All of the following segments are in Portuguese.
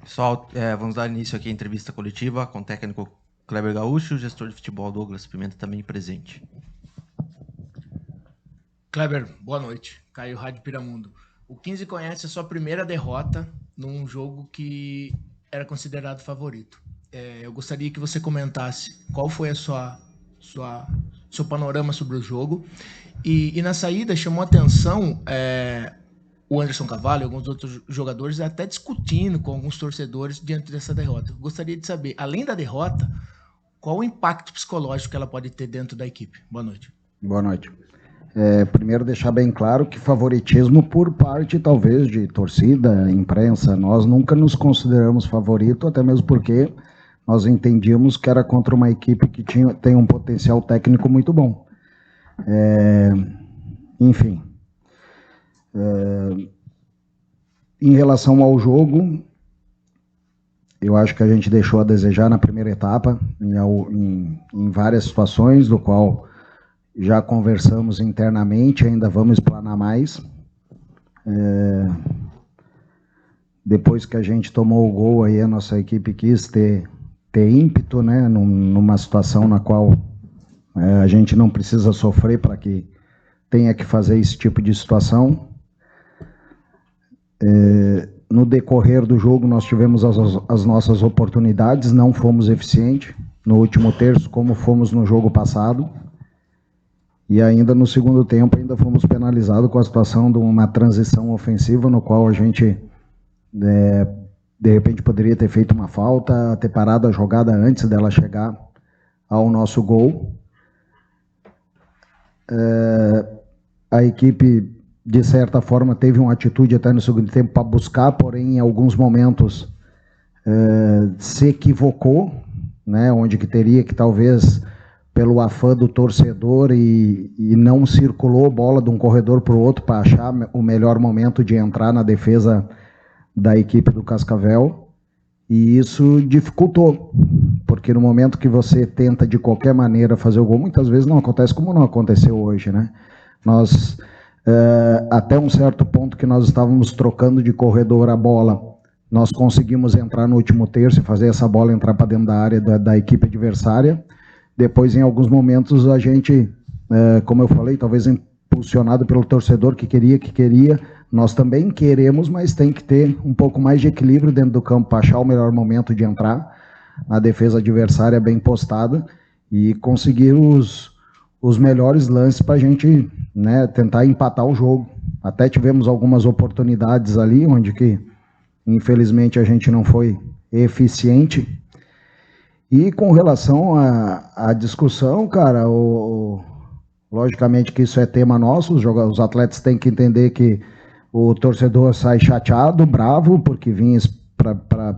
Pessoal, vamos dar início aqui à entrevista coletiva com o técnico Kleber Gaúcho, o gestor de futebol Douglas Pimenta também presente. Kleber, boa noite. Caio Rádio Piramundo. O 15 conhece a sua primeira derrota num jogo que era considerado favorito. Eu gostaria que você comentasse qual foi seu panorama sobre o jogo. E na saída chamou a atenção o Anderson Carvalho e alguns outros jogadores até discutindo com alguns torcedores diante dessa derrota. Eu gostaria de saber, além da derrota, qual o impacto psicológico que ela pode ter dentro da equipe. Boa noite. Boa noite. Primeiro deixar bem claro que favoritismo por parte talvez de torcida, imprensa, nós nunca nos consideramos favorito, até mesmo porque nós entendíamos que era contra uma equipe que tem um potencial técnico muito bom. Enfim, em relação ao jogo, eu acho que a gente deixou a desejar na primeira etapa, em várias situações, do qual já conversamos internamente, ainda vamos explanar mais. Depois que a gente tomou o gol, aí a nossa equipe quis ter ímpeto, né, numa situação na qual a gente não precisa sofrer para que tenha que fazer esse tipo de situação. No decorrer do jogo, nós tivemos as nossas oportunidades, não fomos eficientes no último terço, como fomos no jogo passado. E ainda no segundo tempo, ainda fomos penalizados com a situação de uma transição ofensiva, no qual a gente, de repente, poderia ter feito uma falta, ter parado a jogada antes dela chegar ao nosso gol. A equipe, de certa forma, teve uma atitude até no segundo tempo para buscar, porém, em alguns momentos, se equivocou, né, onde que teria que, talvez, pelo afã do torcedor e não circulou bola de um corredor para o outro para achar o melhor momento de entrar na defesa da equipe do Cascavel, e isso dificultou, porque no momento que você tenta de qualquer maneira fazer o gol, muitas vezes não acontece como não aconteceu hoje, né? Nós, até um certo ponto que nós estávamos trocando de corredor a bola, nós conseguimos entrar no último terço e fazer essa bola entrar para dentro da área da equipe adversária. Depois, em alguns momentos, a gente, como eu falei, talvez impulsionado pelo torcedor que queria, nós também queremos, mas tem que ter um pouco mais de equilíbrio dentro do campo para achar o melhor momento de entrar na defesa adversária bem postada e conseguir os melhores lances para a gente, né, tentar empatar o jogo. Até tivemos algumas oportunidades ali, onde que, infelizmente, a gente não foi eficiente. E com relação à discussão, cara, logicamente que isso é tema nosso, os atletas têm que entender que o torcedor sai chateado, bravo, porque vinha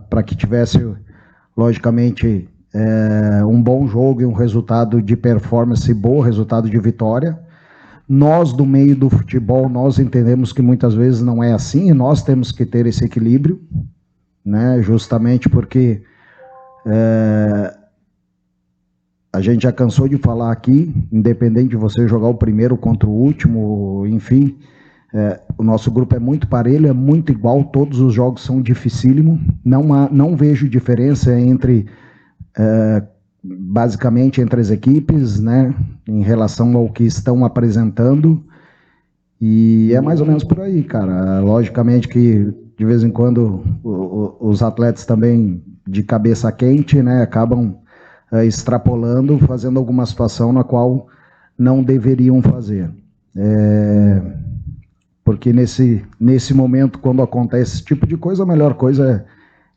para que tivesse, logicamente, um bom jogo e um resultado de performance boa, resultado de vitória. Nós, do meio do futebol, nós entendemos que muitas vezes não é assim, e nós temos que ter esse equilíbrio, né, justamente porque a gente já cansou de falar aqui, independente de você jogar o primeiro contra o último, enfim, o nosso grupo é muito parelho, é muito igual, todos os jogos são dificílimos, não vejo diferença entre, basicamente, entre as equipes, né, em relação ao que estão apresentando, e é mais ou menos por aí, cara. Logicamente que, de vez em quando, os atletas também, de cabeça quente, né, acabam extrapolando, fazendo alguma situação na qual não deveriam fazer. Porque nesse momento, quando acontece esse tipo de coisa, a melhor coisa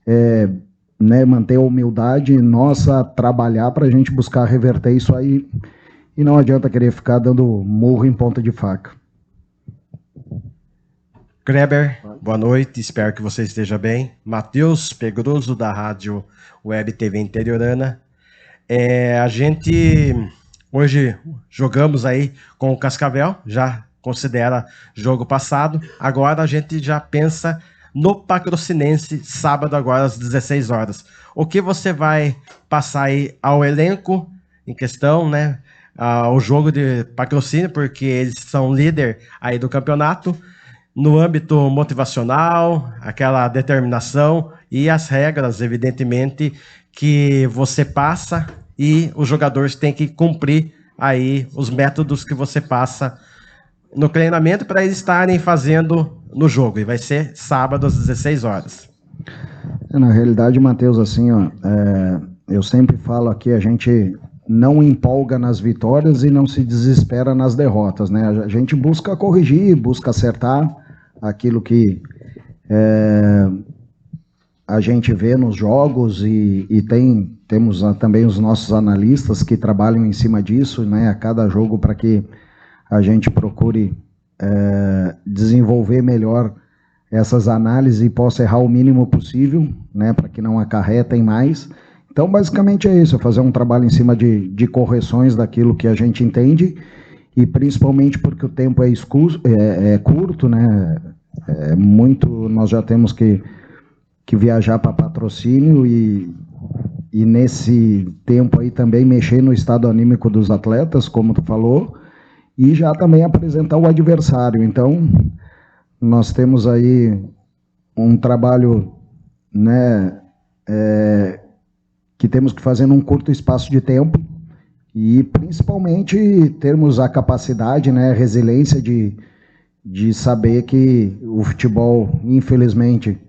é né, manter a humildade nossa, trabalhar para a gente buscar reverter isso aí, e não adianta querer ficar dando murro em ponta de faca. Kleber, boa noite, espero que você esteja bem. Matheus Pegroso, da Rádio Web TV Interiorana. A gente hoje jogamos aí com o Cascavel, já considera jogo passado, agora a gente já pensa no Patrocinense, sábado agora às 16 horas. O que você vai passar aí ao elenco em questão, né? O jogo de patrocínio, porque eles são líder aí do campeonato, no âmbito motivacional, aquela determinação e as regras, evidentemente, que você passa e os jogadores têm que cumprir aí os métodos que você passa no treinamento para eles estarem fazendo no jogo. E vai ser sábado às 16 horas. Na realidade, Matheus, assim, ó, eu sempre falo aqui, a gente não empolga nas vitórias e não se desespera nas derrotas, né? A gente busca corrigir, busca acertar aquilo que a gente vê nos jogos e temos também os nossos analistas que trabalham em cima disso, né? A cada jogo para que a gente procure desenvolver melhor essas análises e possa errar o mínimo possível, né? Para que não acarretem mais. Então, basicamente é isso, fazer um trabalho em cima de correções daquilo que a gente entende, e principalmente porque o tempo é curto, né? Nós já temos que viajar para patrocínio e nesse tempo aí também mexer no estado anímico dos atletas, como tu falou, e já também apresentar o adversário. Então, nós temos aí um trabalho, né, que temos que fazer num curto espaço de tempo e principalmente termos a capacidade, né, resiliência de saber que o futebol, infelizmente,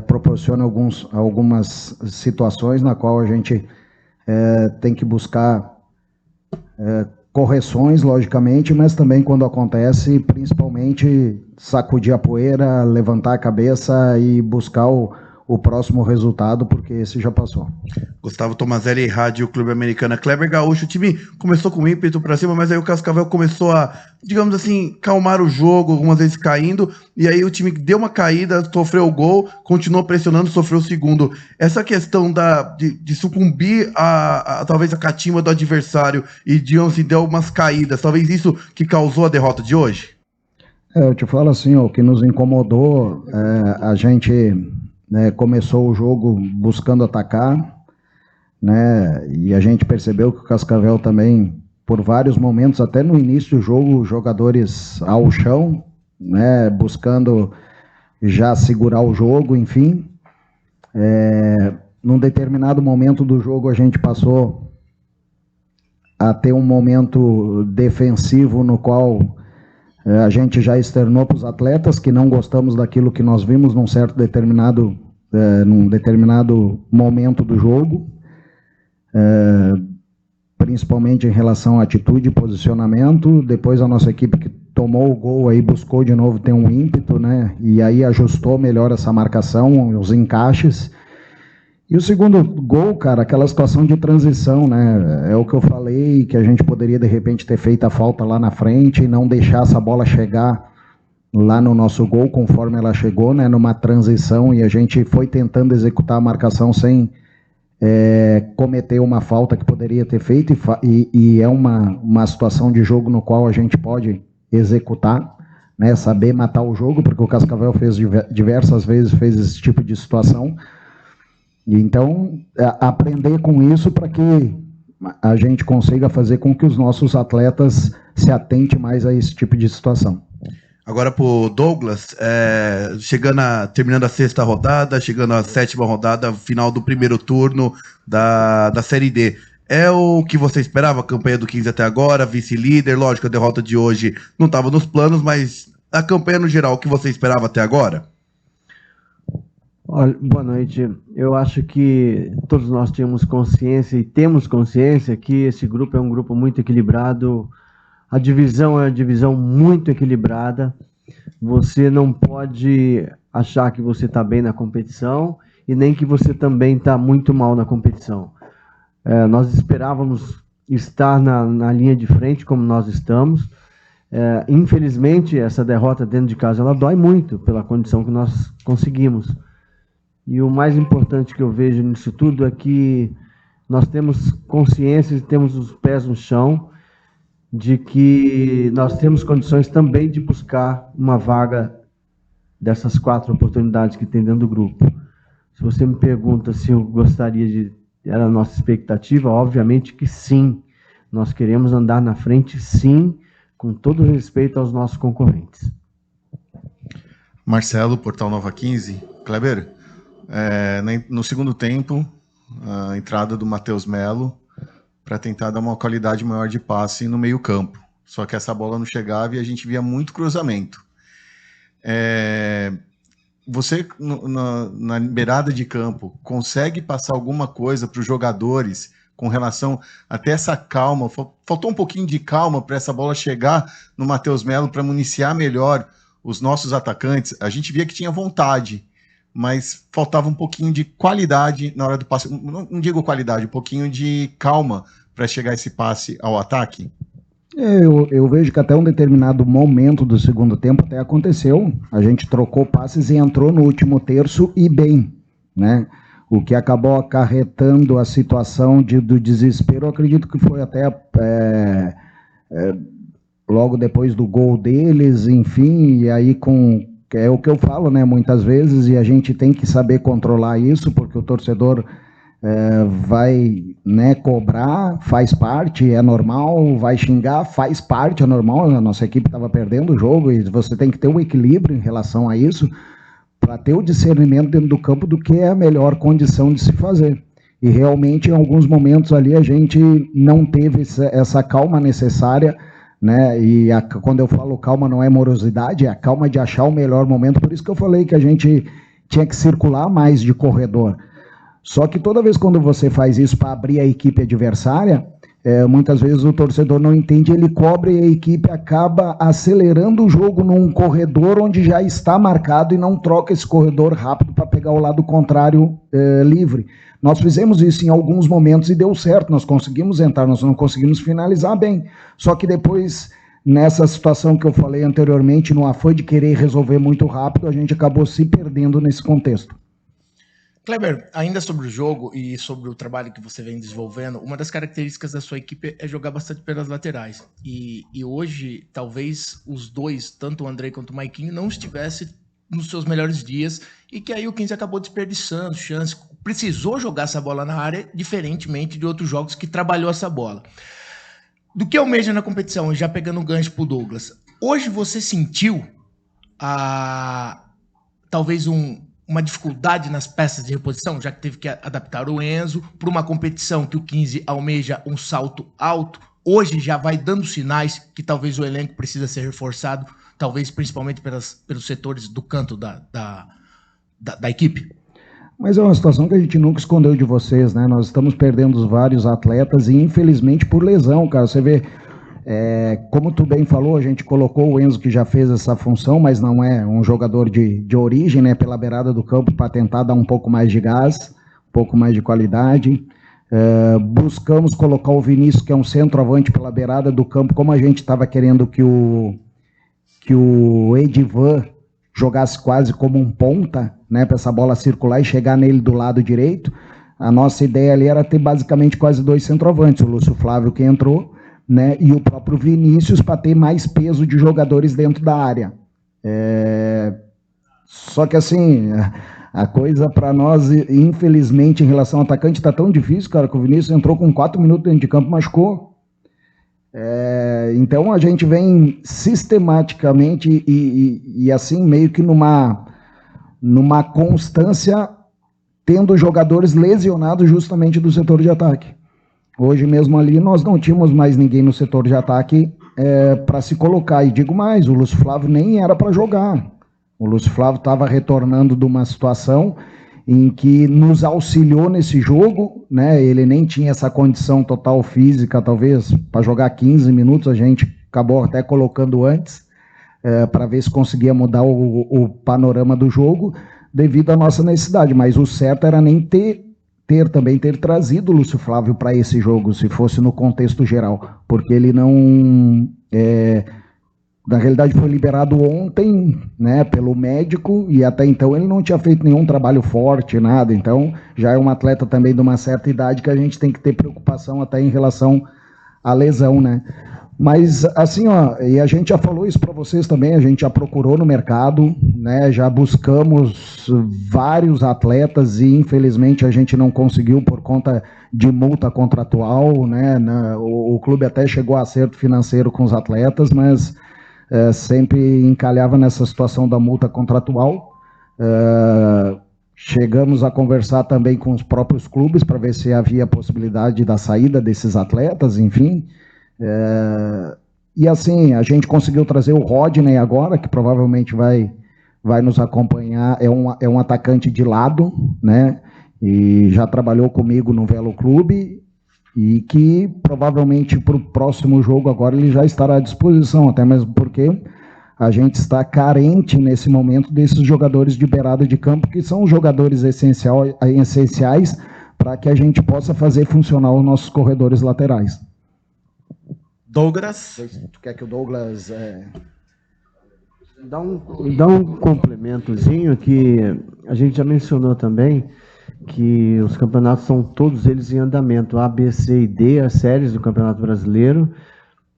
proporciona algumas situações na qual a gente tem que buscar correções, logicamente, mas também quando acontece, principalmente sacudir a poeira, levantar a cabeça e buscar o próximo resultado, porque esse já passou. Gustavo Tomazelli, Rádio Clube Americana. Kleber Gaúcho, o time começou com ímpeto pra cima, mas aí o Cascavel começou a, digamos assim, calmar o jogo, algumas vezes caindo, e aí o time deu uma caída, sofreu o gol, continuou pressionando, sofreu o segundo. Essa questão de sucumbir talvez a catimba do adversário e, digamos assim, deu umas caídas, talvez isso que causou a derrota de hoje? Eu te falo assim, ó, o que nos incomodou, a gente... começou o jogo buscando atacar, né, e a gente percebeu que o Cascavel também, por vários momentos, até no início do jogo, jogadores ao chão, né, buscando já segurar o jogo, enfim. Num determinado momento do jogo a gente passou a ter um momento defensivo no qual a gente já externou para os atletas que não gostamos daquilo que nós vimos num determinado momento do jogo, principalmente em relação à atitude e posicionamento. Depois a nossa equipe que tomou o gol aí buscou de novo ter um ímpeto, né? E aí ajustou melhor essa marcação, os encaixes. E o segundo gol, cara, aquela situação de transição, né? É o que eu falei, que a gente poderia, de repente, ter feito a falta lá na frente e não deixar essa bola chegar lá no nosso gol, conforme ela chegou, né? Numa transição, e a gente foi tentando executar a marcação sem cometer uma falta que poderia ter feito, e é uma situação de jogo no qual a gente pode executar, né? Saber matar o jogo, porque o Cascavel fez diversas vezes esse tipo de situação. Então, aprender com isso para que a gente consiga fazer com que os nossos atletas se atentem mais a esse tipo de situação. Agora pro Douglas, terminando a 6ª rodada, chegando à 7ª rodada, final do primeiro turno da Série D. É o que você esperava, a campanha do 15 até agora, vice-líder, lógico, a derrota de hoje não estava nos planos, mas a campanha no geral, o que você esperava até agora? Olha, boa noite. Eu acho que todos nós tínhamos consciência e temos consciência que esse grupo é um grupo muito equilibrado. A divisão é uma divisão muito equilibrada. Você não pode achar que você está bem na competição e nem que você também está muito mal na competição. Nós esperávamos estar na linha de frente como nós estamos. Infelizmente, essa derrota dentro de casa ela dói muito pela condição que nós conseguimos. E o mais importante que eu vejo nisso tudo é que nós temos consciência e temos os pés no chão de que nós temos condições também de buscar uma vaga dessas 4 oportunidades que tem dentro do grupo. Se você me pergunta se eu gostaria era a nossa expectativa, obviamente que sim. Nós queremos andar na frente, sim, com todo respeito aos nossos concorrentes. Marcelo, Portal Nova 15. Kleber, no segundo tempo, a entrada do Matheus Melo para tentar dar uma qualidade maior de passe no meio-campo. Só que essa bola não chegava e a gente via muito cruzamento. Você, na beirada de campo, consegue passar alguma coisa para os jogadores com relação até essa calma? Faltou um pouquinho de calma para essa bola chegar no Matheus Melo para municiar melhor os nossos atacantes. A gente via que tinha vontade, mas faltava um pouquinho de qualidade na hora do passe. Não digo qualidade, um pouquinho de calma para chegar esse passe ao ataque. Eu vejo que até um determinado momento do segundo tempo até aconteceu. A gente trocou passes e entrou no último terço e bem, né? O que acabou acarretando a situação do desespero, eu acredito que foi até logo depois do gol deles, enfim, e aí é o que eu falo, né, muitas vezes, e a gente tem que saber controlar isso, porque o torcedor vai, né, cobrar, faz parte, é normal, vai xingar, faz parte, é normal, a nossa equipe estava perdendo o jogo, e você tem que ter um equilíbrio em relação a isso, para ter o discernimento dentro do campo do que é a melhor condição de se fazer. E realmente, em alguns momentos ali, a gente não teve essa calma necessária, né? E quando eu falo calma, não é morosidade, é a calma de achar o melhor momento. Por isso que eu falei que a gente tinha que circular mais de corredor. Só que toda vez quando você faz isso para abrir a equipe adversária, muitas vezes o torcedor não entende, ele cobra e a equipe acaba acelerando o jogo num corredor onde já está marcado e não troca esse corredor rápido para pegar o lado contrário livre. Nós fizemos isso em alguns momentos e deu certo, nós conseguimos entrar, nós não conseguimos finalizar bem. Só que depois, nessa situação que eu falei anteriormente, no afã de querer resolver muito rápido, a gente acabou se perdendo nesse contexto. Kleber, ainda sobre o jogo e sobre o trabalho que você vem desenvolvendo, uma das características da sua equipe é jogar bastante pelas laterais. E hoje, talvez os dois, tanto o Andrei quanto o Maiquinho, não estivessem nos seus melhores dias e que aí o 15 acabou desperdiçando chance, precisou jogar essa bola na área, diferentemente de outros jogos que trabalhou essa bola. Do que almeja na competição, já pegando o gancho pro Douglas, hoje você sentiu talvez uma dificuldade nas peças de reposição, já que teve que adaptar o Enzo para uma competição que o 15 almeja um salto alto, hoje já vai dando sinais que talvez o elenco precisa ser reforçado, talvez principalmente pelos setores do canto da equipe? Mas é uma situação que a gente nunca escondeu de vocês, né? Nós estamos perdendo vários atletas e infelizmente por lesão, cara. Você vê, como tu bem falou, a gente colocou o Enzo que já fez essa função, mas não é um jogador de origem, né? Pela beirada do campo para tentar dar um pouco mais de gás, um pouco mais de qualidade. Buscamos colocar o Vinícius, que é um centroavante pela beirada do campo, como a gente estava querendo que o Edivan jogasse quase como um ponta, né, para essa bola circular e chegar nele do lado direito. A nossa ideia ali era ter basicamente quase dois centroavantes, o Lúcio Flávio que entrou, né, e o próprio Vinícius para ter mais peso de jogadores dentro da área. Só que assim, a coisa para nós, infelizmente, em relação ao atacante está tão difícil, cara, que o Vinícius entrou com 4 minutos dentro de campo, machucou. Então a gente vem sistematicamente e assim meio que numa constância tendo jogadores lesionados justamente do setor de ataque. Hoje mesmo ali nós não tínhamos mais ninguém no setor de ataque para se colocar, e digo mais, o Lúcio Flávio nem era para jogar. O Lúcio Flávio estava retornando de uma situação em que nos auxiliou nesse jogo, né? Ele nem tinha essa condição total física, talvez, para jogar 15 minutos, a gente acabou até colocando antes, para ver se conseguia mudar o panorama do jogo, devido à nossa necessidade, mas o certo era nem ter trazido o Lúcio Flávio para esse jogo, se fosse no contexto geral, porque ele não... na realidade foi liberado ontem, né, pelo médico, e até então ele não tinha feito nenhum trabalho forte, nada, então já é um atleta também de uma certa idade que a gente tem que ter preocupação até em relação à lesão, né. Mas assim, ó, e a gente já falou isso para vocês também, a gente já procurou no mercado, né, já buscamos vários atletas e infelizmente a gente não conseguiu por conta de multa contratual, né, o clube até chegou a acerto financeiro com os atletas, mas sempre encalhava nessa situação da multa contratual. Chegamos a conversar também com os próprios clubes para ver se havia possibilidade da saída desses atletas, enfim. E assim, a gente conseguiu trazer o Rodney agora, que provavelmente vai nos acompanhar, é um atacante de lado, né? E já trabalhou comigo no Velo Clube, e que provavelmente para o próximo jogo agora ele já estará à disposição, até mesmo porque a gente está carente nesse momento desses jogadores de beirada de campo, que são jogadores essenciais para que a gente possa fazer funcionar os nossos corredores laterais. Douglas. Tu quer que o Douglas... Dá um complementozinho que a gente já mencionou também, que os campeonatos são todos eles em andamento, A, B, C e D, as séries do Campeonato Brasileiro,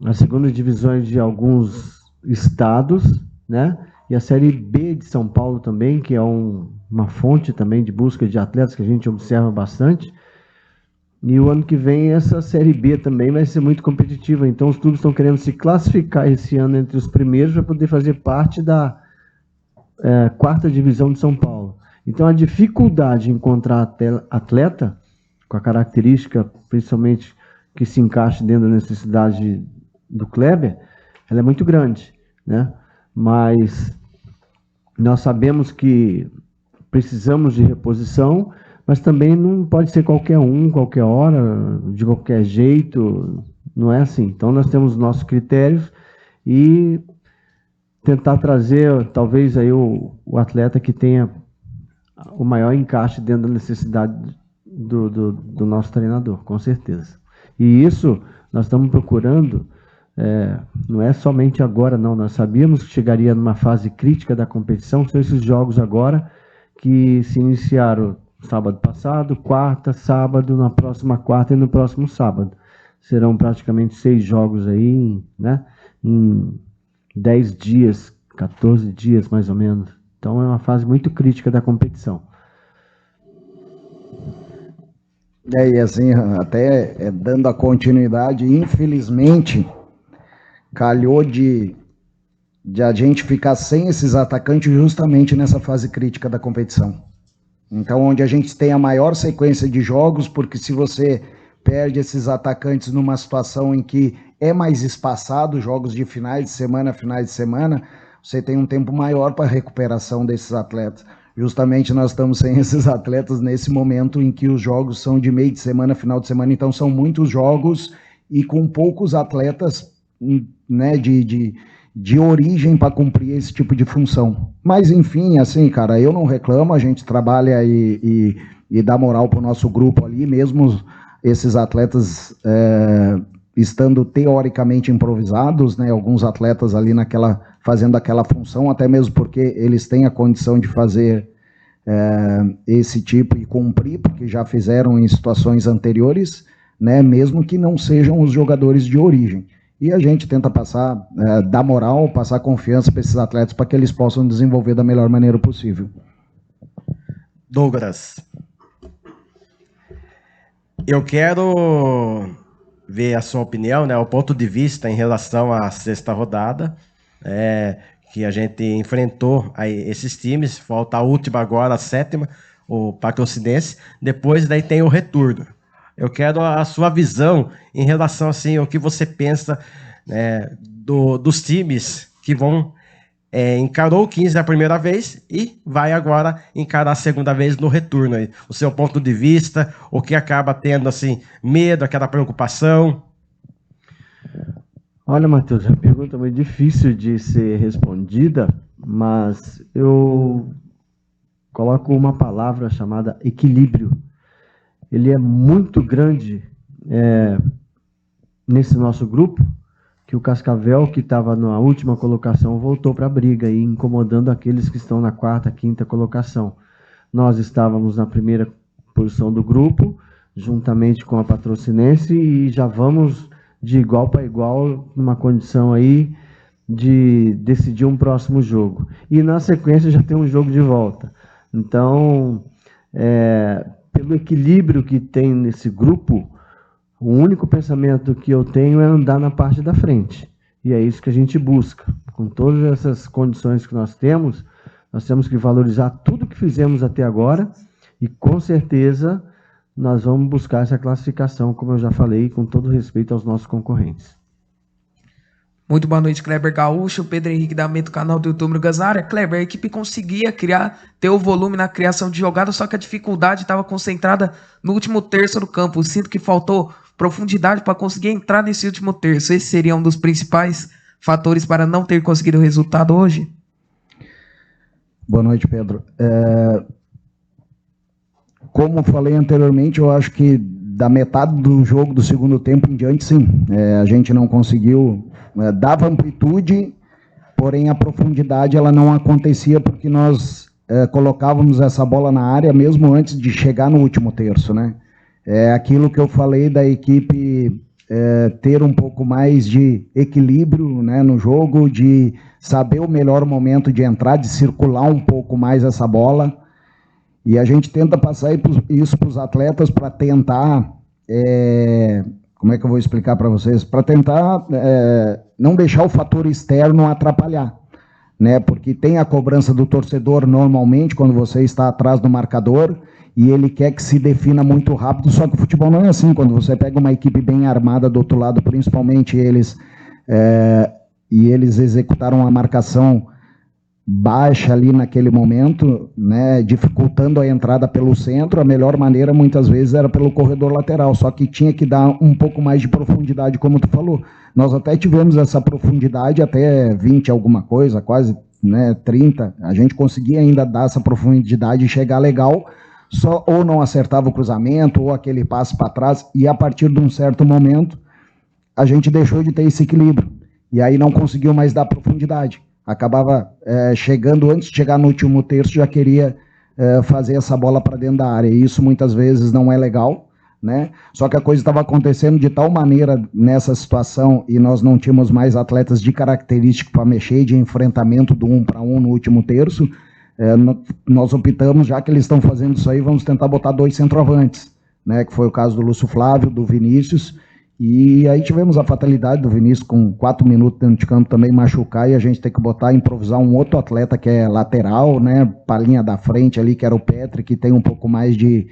as segundas divisões de alguns estados, né? E a Série B de São Paulo também, que é uma fonte também de busca de atletas que a gente observa bastante. E o ano que vem essa Série B também vai ser muito competitiva, então os clubes estão querendo se classificar esse ano entre os primeiros para poder fazer parte da quarta divisão de São Paulo. Então a dificuldade de encontrar atleta com a característica, principalmente que se encaixe dentro da necessidade do Kleber, ela é muito grande, né? Mas nós sabemos que precisamos de reposição, mas também não pode ser qualquer um, qualquer hora, de qualquer jeito, não é assim. Então nós temos nossos critérios e tentar trazer talvez aí o atleta que tenha o maior encaixe dentro da necessidade do nosso treinador, com certeza. E isso nós estamos procurando, não é somente agora não, nós sabíamos que chegaria numa fase crítica da competição, que são esses jogos agora que se iniciaram sábado passado, quarta, sábado, na próxima quarta e no próximo sábado. Serão praticamente 6 jogos aí, né, em 10 dias, 14 dias mais ou menos. Então é uma fase muito crítica da competição. E assim, até dando a continuidade, infelizmente, calhou de a gente ficar sem esses atacantes justamente nessa fase crítica da competição. Então, onde a gente tem a maior sequência de jogos, porque se você perde esses atacantes numa situação em que é mais espaçado, jogos de finais de semana, você tem um tempo maior para a recuperação desses atletas. Justamente nós estamos sem esses atletas nesse momento em que os jogos são de meio de semana, final de semana, então são muitos jogos e com poucos atletas, né, de origem para cumprir esse tipo de função. Mas enfim, assim, cara, eu não reclamo, a gente trabalha e dá moral para o nosso grupo ali, mesmo esses atletas estando teoricamente improvisados, né, alguns atletas ali fazendo aquela função, até mesmo porque eles têm a condição de fazer esse tipo e cumprir, porque já fizeram em situações anteriores, né, mesmo que não sejam os jogadores de origem. E a gente tenta dar moral, passar confiança para esses atletas para que eles possam desenvolver da melhor maneira possível. Douglas, eu quero ver a sua opinião, né, o ponto de vista em relação à sexta rodada, que a gente enfrentou aí esses times, falta a última agora, a sétima, o Patrocinense, depois daí tem o retorno. Eu quero a sua visão em relação, assim, ao que você pensa, dos times que vão encarou o 15 a primeira vez e vai agora encarar a segunda vez no retorno. Aí. O seu ponto de vista, o que acaba tendo, assim, medo, aquela preocupação? Olha, Matheus, é uma pergunta muito difícil de ser respondida, mas eu coloco uma palavra chamada equilíbrio. Ele é muito grande nesse nosso grupo, que o Cascavel, que estava na última colocação, voltou para a briga, e incomodando aqueles que estão na quarta, quinta colocação. Nós estávamos na primeira posição do grupo, juntamente com a Patrocinense, e já vamos de igual para igual, numa condição aí de decidir um próximo jogo. E na sequência já tem um jogo de volta. Então, pelo equilíbrio que tem nesse grupo, o único pensamento que eu tenho é andar na parte da frente. E é isso que a gente busca. Com todas essas condições que nós temos que valorizar tudo que fizemos até agora e, com certeza, nós vamos buscar essa classificação, como eu já falei, com todo respeito aos nossos concorrentes. Muito boa noite, Kleber Gaúcho, Pedro Henrique da Meto, canal do YouTube Gazária. Kleber, a equipe conseguia ter o volume na criação de jogadas, só que a dificuldade estava concentrada no último terço do campo. Sinto que faltou profundidade para conseguir entrar nesse último terço. Esse seria um dos principais fatores para não ter conseguido o resultado hoje? Boa noite, Pedro. Como falei anteriormente, eu acho que da metade do jogo, do segundo tempo em diante, sim. A gente não conseguiu, dava amplitude, porém a profundidade ela não acontecia porque nós colocávamos essa bola na área mesmo antes de chegar no último terço, né? É aquilo que eu falei da equipe ter um pouco mais de equilíbrio, né, no jogo, de saber o melhor momento de entrar, de circular um pouco mais essa bola. E a gente tenta passar isso para os atletas para tentar, como é que eu vou explicar para vocês? Para tentar não deixar o fator externo atrapalhar, né? Porque tem a cobrança do torcedor normalmente quando você está atrás do marcador e ele quer que se defina muito rápido, só que o futebol não é assim. Quando você pega uma equipe bem armada do outro lado, principalmente eles, e eles executaram a marcação baixa ali naquele momento, né, dificultando a entrada pelo centro, a melhor maneira muitas vezes era pelo corredor lateral, só que tinha que dar um pouco mais de profundidade, como tu falou. Nós até tivemos essa profundidade até 20 alguma coisa, quase, né, 30, a gente conseguia ainda dar essa profundidade e chegar legal, só ou não acertava o cruzamento, ou aquele passe para trás, e a partir de um certo momento, a gente deixou de ter esse equilíbrio, e aí não conseguiu mais dar profundidade. Acabava chegando, antes de chegar no último terço, já queria fazer essa bola para dentro da área, e isso muitas vezes não é legal, né? Só que a coisa estava acontecendo de tal maneira nessa situação, e nós não tínhamos mais atletas de característica para mexer, de enfrentamento do 1 para 1 no último terço. Nós optamos, já que eles estão fazendo isso aí, vamos tentar botar 2 centroavantes, né, que foi o caso do Lúcio Flávio, do Vinícius, e aí tivemos a fatalidade do Vinícius com 4 minutos dentro de campo também machucar, e a gente tem que improvisar um outro atleta que é lateral, né, para a linha da frente ali, que era o Petri, que tem um pouco mais de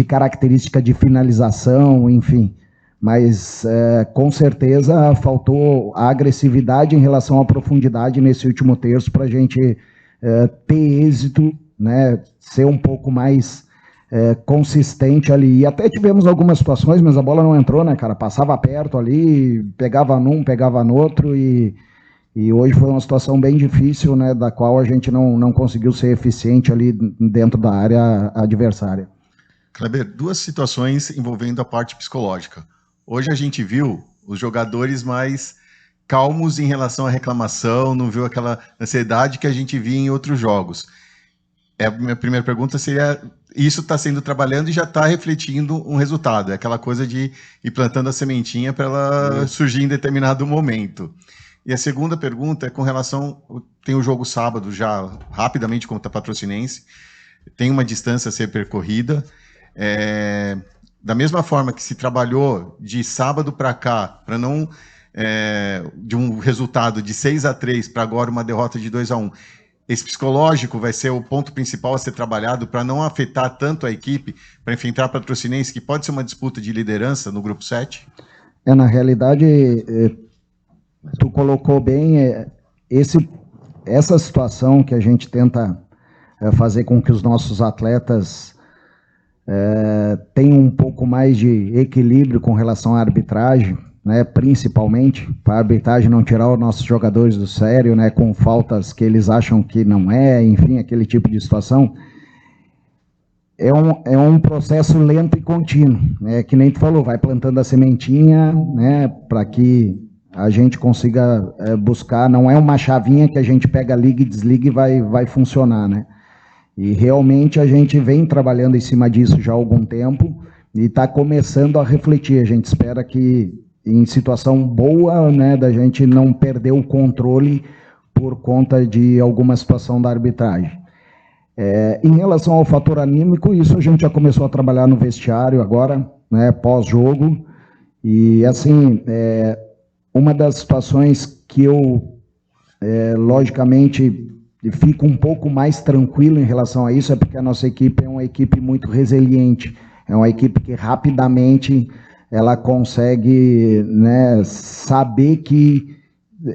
característica de finalização, enfim, mas com certeza faltou a agressividade em relação à profundidade nesse último terço para a gente ter êxito, né, ser um pouco mais consistente ali. E até tivemos algumas situações, mas a bola não entrou, né, cara? Passava perto ali, pegava num, pegava no outro, e hoje foi uma situação bem difícil, né, da qual a gente não conseguiu ser eficiente ali dentro da área adversária. Kleber, 2 situações envolvendo a parte psicológica. Hoje a gente viu os jogadores mais calmos em relação à reclamação, não viu aquela ansiedade que a gente via em outros jogos. A minha primeira pergunta seria, isso está sendo trabalhando e já está refletindo um resultado, é aquela coisa de ir plantando a sementinha para ela surgir em determinado momento. E a segunda pergunta é com relação, tem o jogo sábado já, rapidamente contra a Patrocinense, tem uma distância a ser percorrida, da mesma forma que se trabalhou de sábado para cá, para não de um resultado de 6-3 para agora uma derrota de 2-1, esse psicológico vai ser o ponto principal a ser trabalhado para não afetar tanto a equipe, para enfrentar a Patrocinense, que pode ser uma disputa de liderança no grupo 7? Na realidade, tu colocou bem, essa situação que a gente tenta fazer com que os nossos atletas tenham um pouco mais de equilíbrio com relação à arbitragem, né, principalmente para a arbitragem não tirar os nossos jogadores do sério, né, com faltas que eles acham que não enfim, aquele tipo de situação. É um processo lento e contínuo, né, que nem tu falou, vai plantando a sementinha, né, para que a gente consiga buscar, não é uma chavinha que a gente pega, liga e desliga e vai funcionar, né. E realmente a gente vem trabalhando em cima disso já há algum tempo e está começando a refletir. A gente espera que em situação boa, né, da gente não perder o controle por conta de alguma situação da arbitragem. Em relação ao fator anímico, isso a gente já começou a trabalhar no vestiário agora, né, pós-jogo, e assim, uma das situações que eu, logicamente, fico um pouco mais tranquilo em relação a isso, é porque a nossa equipe é uma equipe muito resiliente, é uma equipe que rapidamente ela consegue, né, saber que,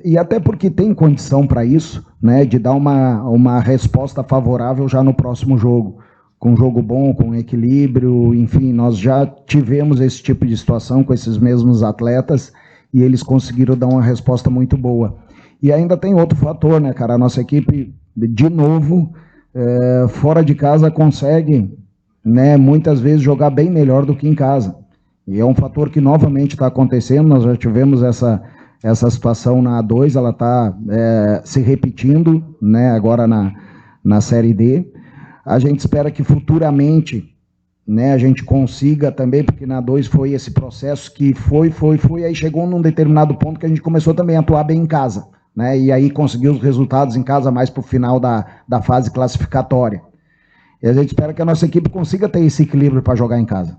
e até porque tem condição para isso, né, de dar uma resposta favorável já no próximo jogo, com um jogo bom, com equilíbrio, enfim, nós já tivemos esse tipo de situação com esses mesmos atletas e eles conseguiram dar uma resposta muito boa. E ainda tem outro fator, né, cara, a nossa equipe, de novo, fora de casa consegue, né, muitas vezes jogar bem melhor do que em casa. E é um fator que novamente está acontecendo, nós já tivemos essa situação na A2, ela está se repetindo, né, agora na Série D. A gente espera que futuramente, né, a gente consiga também, porque na A2 foi esse processo que foi, aí chegou num determinado ponto que a gente começou também a atuar bem em casa, né, e aí conseguiu os resultados em casa mais para o final da fase classificatória. E a gente espera que a nossa equipe consiga ter esse equilíbrio para jogar em casa,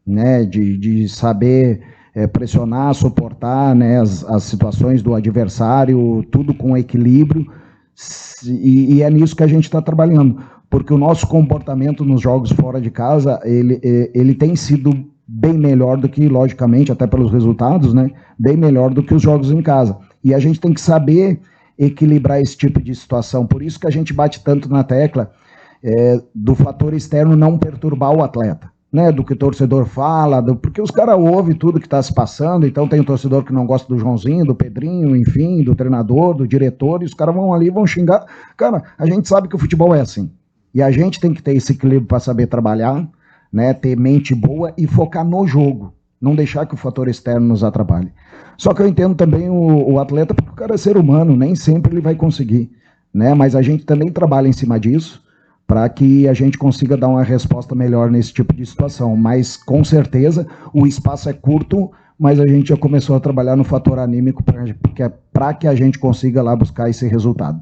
né, de saber pressionar, suportar, né, as situações do adversário, tudo com equilíbrio, e é nisso que a gente está trabalhando, porque o nosso comportamento nos jogos fora de casa, ele tem sido bem melhor do que, logicamente, até pelos resultados, né, bem melhor do que os jogos em casa, e a gente tem que saber equilibrar esse tipo de situação, por isso que a gente bate tanto na tecla do fator externo não perturbar o atleta, né, do que o torcedor fala, porque os caras ouvem tudo que está se passando, então tem um torcedor que não gosta do Joãozinho, do Pedrinho, enfim, do treinador, do diretor, e os caras vão ali e vão xingar. Cara, a gente sabe que o futebol é assim, e a gente tem que ter esse equilíbrio para saber trabalhar, né, ter mente boa e focar no jogo, não deixar que o fator externo nos atrapalhe. Só que eu entendo também o atleta, porque o cara é ser humano, nem sempre ele vai conseguir, né, mas a gente também trabalha em cima disso, para que a gente consiga dar uma resposta melhor nesse tipo de situação. Mas, com certeza, o espaço é curto, mas a gente já começou a trabalhar no fator anímico para que a gente consiga lá buscar esse resultado.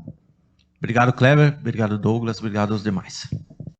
Obrigado, Kleber. Obrigado, Douglas. Obrigado aos demais.